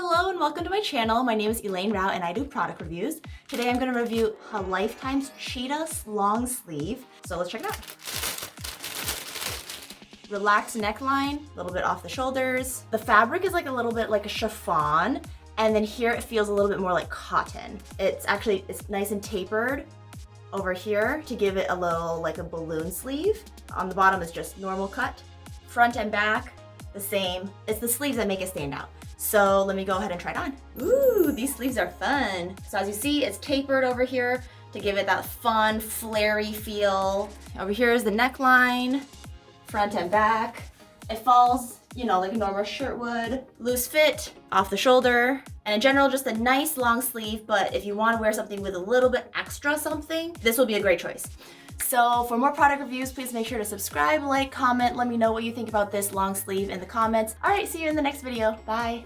Hello and welcome to my channel. My name is Elaine Rau and I do product reviews. Today I'm going to review Halifetime's cheetah long sleeve. So let's check it out. Relaxed neckline, a little bit off the shoulders. The fabric is like a little bit like a chiffon, and then here it feels a little bit more like cotton. It's nice and tapered over here to give it a little like a balloon sleeve. On the bottom is just normal cut. Front and back, the same. It's the sleeves that make it stand out. So let me go ahead and try it on. Ooh, these sleeves are fun. So as you see, it's tapered over here to give it that fun, flary feel. Over here is the neckline, front and back. It falls, you know, like a normal shirt would. Loose fit, off the shoulder. And in general, just a nice long sleeve, but if you want to wear something with a little bit extra something, this will be a great choice. So for more product reviews, please make sure to subscribe, like, comment, let me know what you think about this long sleeve in the comments. All right, see you in the next video. Bye.